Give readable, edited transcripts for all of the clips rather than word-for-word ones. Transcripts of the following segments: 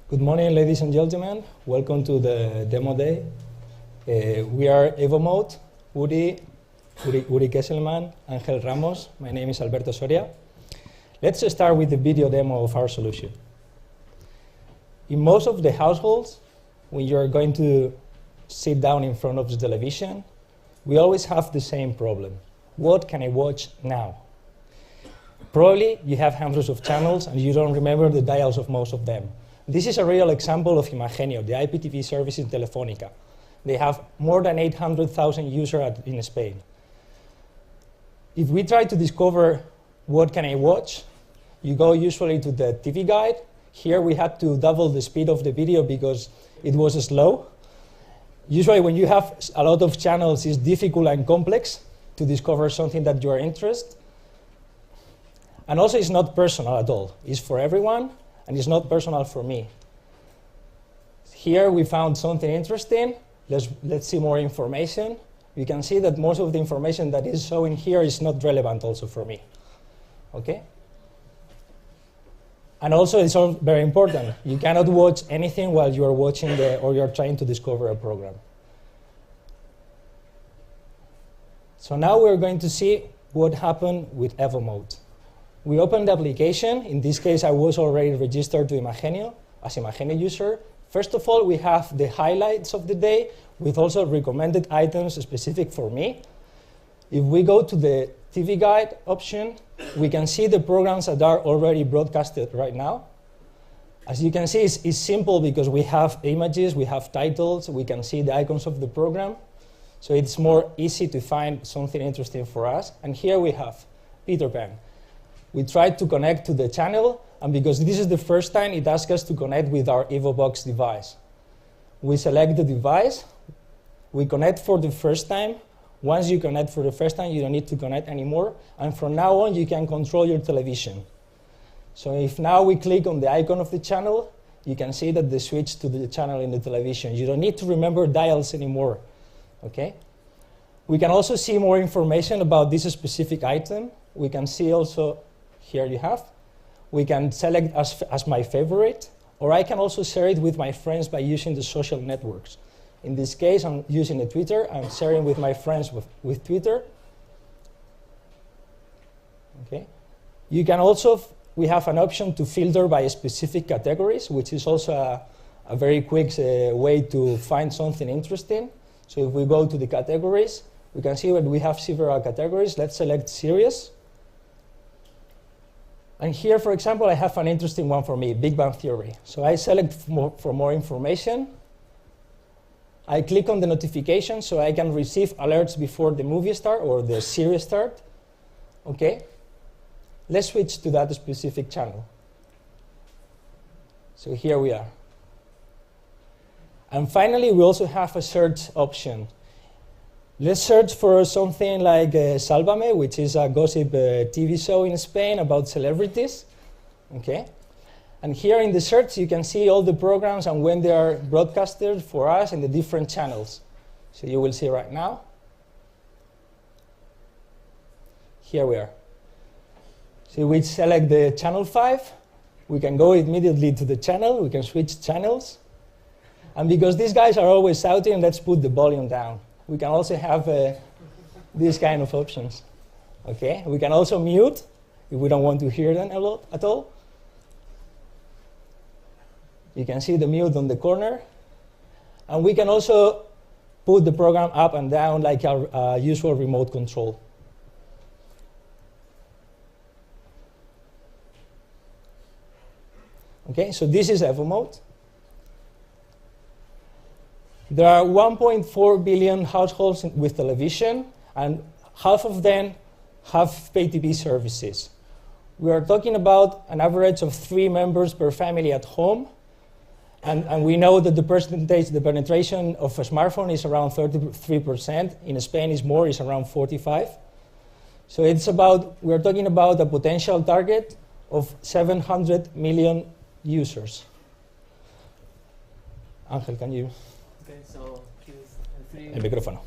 Good morning, ladies and gentlemen. Welcome to the demo day. We are Evomote, Uri Kesselman, Angel Ramos. My name is Alberto Soria. Let's start with the video demo of our solution. In most of the households, when you're going to sit down in front of the television, we always have the same problem. What can I watch now? Probably you have hundreds of channels and you don't remember the dials of most of them. This is a real example of Imagenio, the IPTV service in Telefónica. They have more than 800,000 users in Spain. If we try to discover what can I watch, you go usually to the TV guide. Here we had to double the speed of the video because it was slow. Usually when you have a lot of channels, it's difficult and complex to discover something that you are interested. And also it's not personal at all. It's for everyone. And it's not personal for me. Here we found something interesting. Let's see more information. You can see that most of the information that is showing here is not relevant also for me. Okay? And also it's all very important. You cannot watch anything while you are watching or you're trying to discover a program. So now we're going to see what happened with Evomote. We opened the application. In this case, I was already registered to Imagenio as Imagenio user. First of all, we have the highlights of the day with also recommended items specific for me. If we go to the TV guide option, we can see the programs that are already broadcasted right now. As you can see, it's simple because we have images, we have titles, we can see the icons of the program. So it's more easy to find something interesting for us. And here we have Peter Pan. We tried to connect to the channel, and because this is the first time, it asks us to connect with our EvoBox device. We select the device, we connect for the first time. Once you connect for the first time, you don't need to connect anymore, and from now on, you can control your television. So if now we click on the icon of the channel, you can see that they switch to the channel in the television. You don't need to remember dials anymore, okay? We can also see more information about this specific item. We can see also, here you have, we can select as my favorite, or I can also share it with my friends by using the social networks. In this case, I'm using the Twitter. I'm sharing with my friends with Twitter. Okay. You can also, we have an option to filter by specific categories, which is also a very quick way to find something interesting. So if we go to the categories, we can see that we have several categories. Let's select series. And here, for example, I have an interesting one for me, Big Bang Theory. So I select for more information. I click on the notification so I can receive alerts before the movie start or the series start. Okay. Let's switch to that specific channel. So here we are. And finally, we also have a search option. Let's search for something like Sálvame, which is a gossip TV show in Spain about celebrities. Okay. And here in the search, you can see all the programs and when they are broadcasted for us in the different channels. So you will see right now. Here we are. So we select the channel 5. We can go immediately to the channel. We can switch channels. And because these guys are always shouting, let's put the volume down. We can also have these kind of options. Okay, we can also mute if we don't want to hear them at all. You can see the mute on the corner. And we can also put the program up and down like our usual remote control. Okay, so this is Evomote. There are 1.4 billion households with television, and half of them have pay TV services. We are talking about an average of 3 members per family at home, and we know that the penetration of a smartphone is around 33%. In Spain, it's more, it's around 45%. So we're talking about a potential target of 700 million users. Angel, can you? Okay, so here's El micrófono.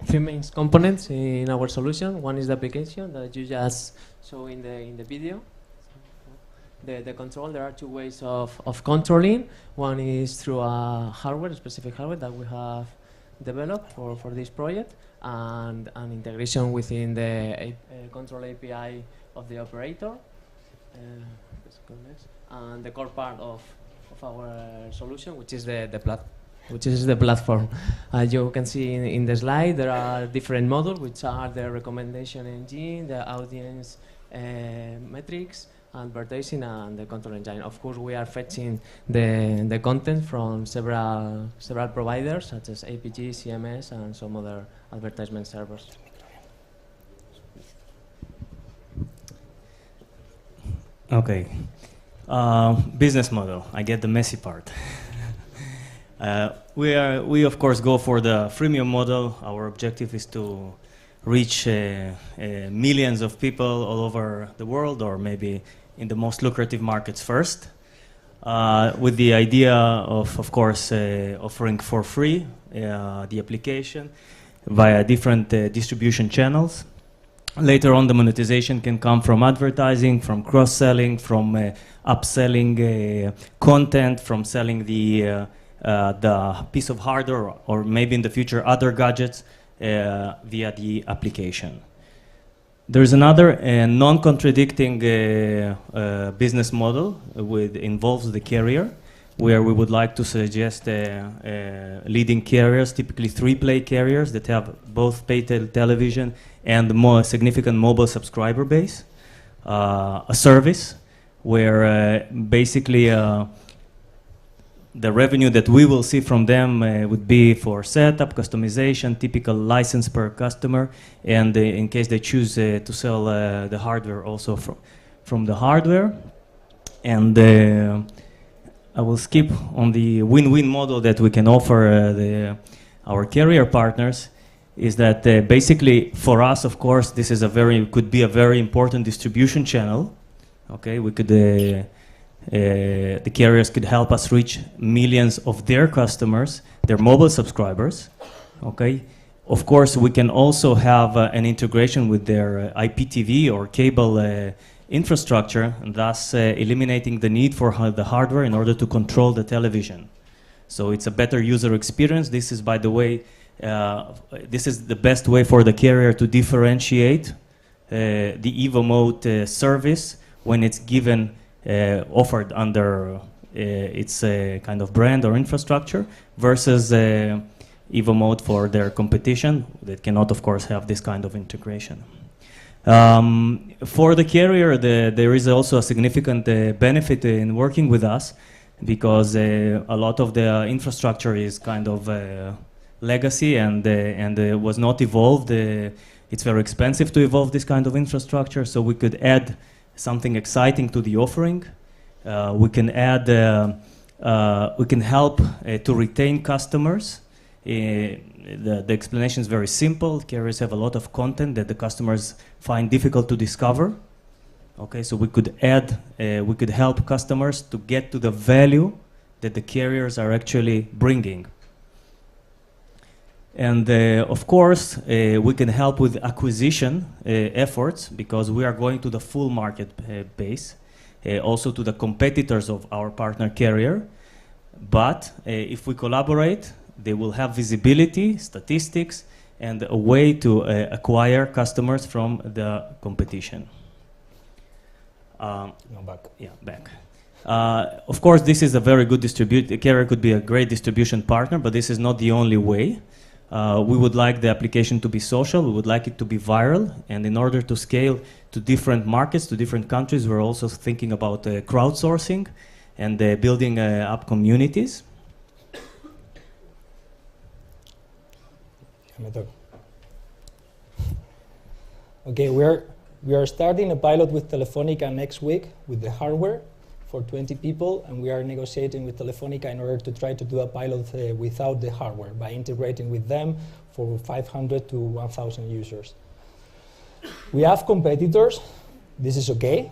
three main components in our solution. One is the application that you just saw in the video. the control, there are two ways of controlling. One is through a hardware, a specific hardware that we have developed for this project, and an integration within the control API of the operator. Let's go next. And the core part of our solution, which is the platform. You can see in the slide there are different modules, which are the recommendation engine, the audience metrics, advertising, and the control engine. Of course, we are fetching the content from several providers, such as APG, CMS, and some other advertisement servers. Okay. Business model. I get the messy part. We of course go for the freemium model. Our objective is to reach millions of people all over the world, or maybe in the most lucrative markets first, with the idea of course, offering for free the application via different distribution channels. Later on, the monetization can come from advertising, from cross-selling, from upselling content, from selling the piece of hardware, or maybe in the future other gadgets via the application. There's another non-contradicting business model involves the carrier, where we would like to suggest leading carriers, typically 3-play carriers that have both pay television and more significant mobile subscriber base, a service where basically the revenue that we will see from them would be for setup, customization, typical license per customer, and in case they choose to sell the hardware, also from the hardware. And I will skip on the win-win model that we can offer our carrier partners. Is that basically for us, of course, this is could be a very important distribution channel. Okay, we could the carriers could help us reach millions of their customers, their mobile subscribers. Okay, of course, we can also have an integration with their IPTV or cable infrastructure, and thus eliminating the need for the hardware in order to control the television. So it's a better user experience. This is, by the way, this is the best way for the carrier to differentiate the Evomote service when it's given, offered under its kind of brand or infrastructure, versus Evomote for their competition that cannot, of course, have this kind of integration. For the carrier, there is also a significant benefit in working with us, because a lot of the infrastructure is kind of legacy and was not evolved. It's very expensive to evolve this kind of infrastructure, so we could add something exciting to the offering. We can add, we can help to retain customers. The explanation is very simple. Carriers have a lot of content that the customers find difficult to discover. Okay, so we could add, we could help customers to get to the value that the carriers are actually bringing. And of course, we can help with acquisition efforts, because we are going to the full market base, also to the competitors of our partner carrier. But if we collaborate, they will have visibility, statistics, and a way to acquire customers from the competition. No, back. Yeah, back. Of course, this is a very good distribution. Carrier could be a great distribution partner, but this is not the only way. We would like the application to be social. We would like it to be viral. And in order to scale to different markets, to different countries, we're also thinking about crowdsourcing and building up communities. Okay, we are starting a pilot with Telefónica next week with the hardware for 20 people, and we are negotiating with Telefónica in order to try to do a pilot without the hardware, by integrating with them for 500 to 1,000 users. We have competitors. This is okay.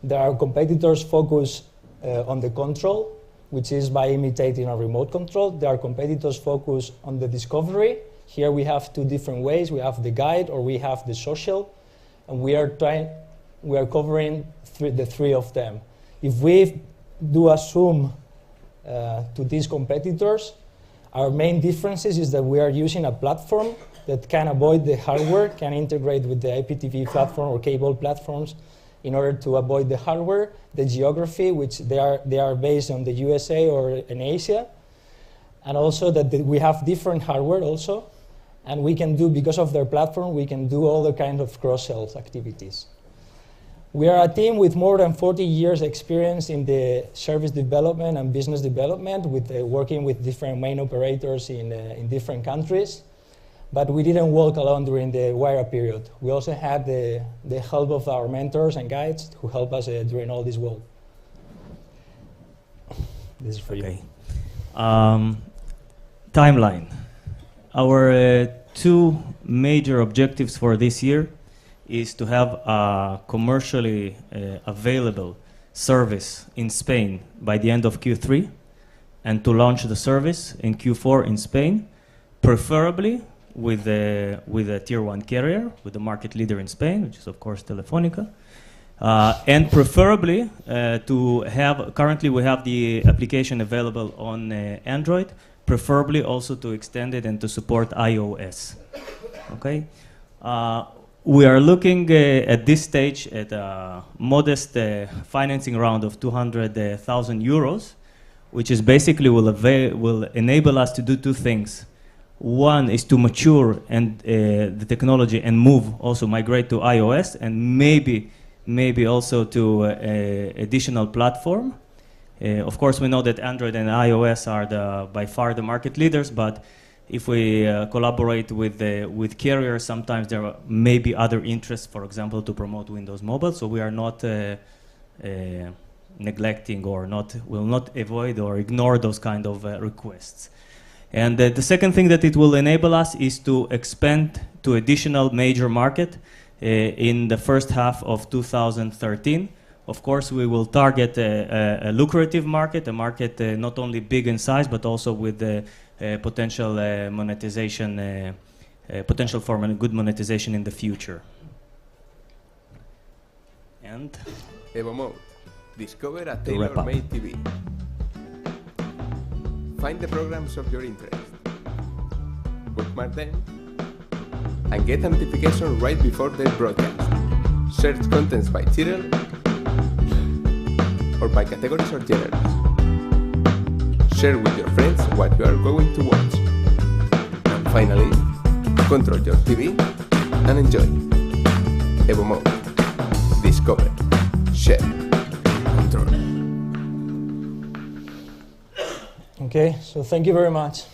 There are competitors focused on the control, which is by imitating a remote control. There are competitors focused on the discovery. Here we have two different ways. We have the guide, or we have the social, and we are covering the three of them. If we do a zoom to these competitors, our main differences is that we are using a platform that can avoid the hardware, can integrate with the IPTV platform or cable platforms in order to avoid the hardware, the geography, which they are based on the USA or in Asia, and also that we have different hardware also, and we can do, because of their platform, we can do all the kinds of cross-sell activities. We are a team with more than 40 years experience in the service development and business development, with working with different main operators in different countries. But we didn't walk alone during the Wayra period. We also had the help of our mentors and guides who helped us during all this work. This is for you. Timeline. Our two major objectives for this year is to have a commercially available service in Spain by the end of Q3 and to launch the service in Q4 in Spain, preferably with a tier 1 carrier, with the market leader in Spain, which is of course Telefónica, and preferably to have, currently we have the application available on Android, preferably also to extend it and to support iOS. Okay. We are looking at this stage at a modest financing round of 200,000 euros, which is basically will enable us to do two things. One is to mature and the technology and also migrate to iOS, and maybe also to additional platform. Of course, we know that Android and iOS are by far the market leaders, but if we collaborate with carriers, sometimes there may be other interests, for example, to promote Windows Mobile. So we are not neglecting or will not avoid or ignore those kind of requests. And the second thing that it will enable us is to expand to additional major market in the first half of 2013. Of course, we will target a lucrative market, a market not only big in size, but also with potential monetization, potential for good monetization in the future. And Evomote. Discover a tailor-made TV. Find the programs of your interest. Bookmark them. And get a notification right before they broadcast. Search contents by title or by categories or genres. Share with your friends what you are going to watch. And finally, control your TV and enjoy. Evomote. Discover. Share. Control. Okay, so thank you very much.